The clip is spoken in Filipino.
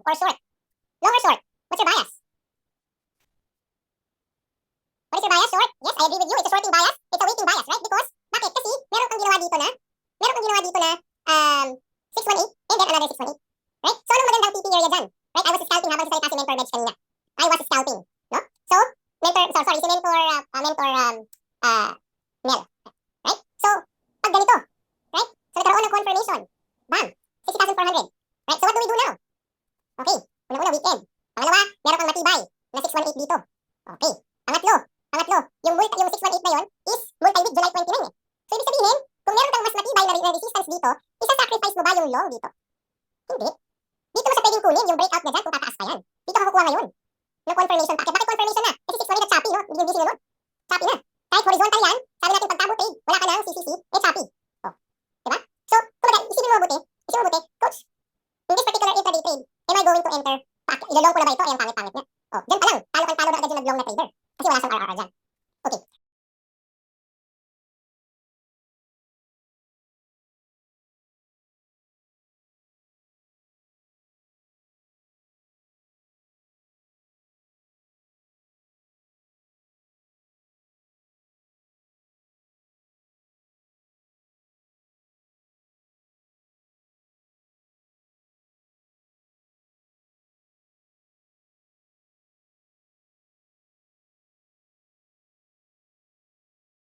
or short? Long or short? What's your bias? What is your bias? Short? Yes, I agree with you. It's a shorting bias. It's a weighting bias, right? Because, bakit? Kasi, meron kang ginawa dito na 618 and then another 618. Right? So, anong magandang PP area dyan? Right? I was scalping habang nagsalita si Mentor Medj kanina. I was scalping. No? So, si Mentor, Mel. Right? So, pag ganito. Right? So, nagkaroon ng confirmation. Bam! 60,400. Right? So, what do we do now? Okay. Unang-una, weekend. Pangalawa, meron kang matibay na 618 dito. Okay. Pangatlo, yung 618 na yon is multi-week July 29 eh. So, ibig sabihin, kung meron kang mas matibay na resistance dito, isa-sacrifice mo ba yung long dito? Hindi. Dito mo sa pwedeng kunin yung breakout na dyan kung tataas pa yan. Dito ka kukuha ngayon ng confirmation packet. Bakit confirmation na? Kasi 618 at choppy, no? Hindi na nun. Choppy na. Kahit horizontal yan, sabi natin pag tabo trade, wala ka ng CCC, choppy.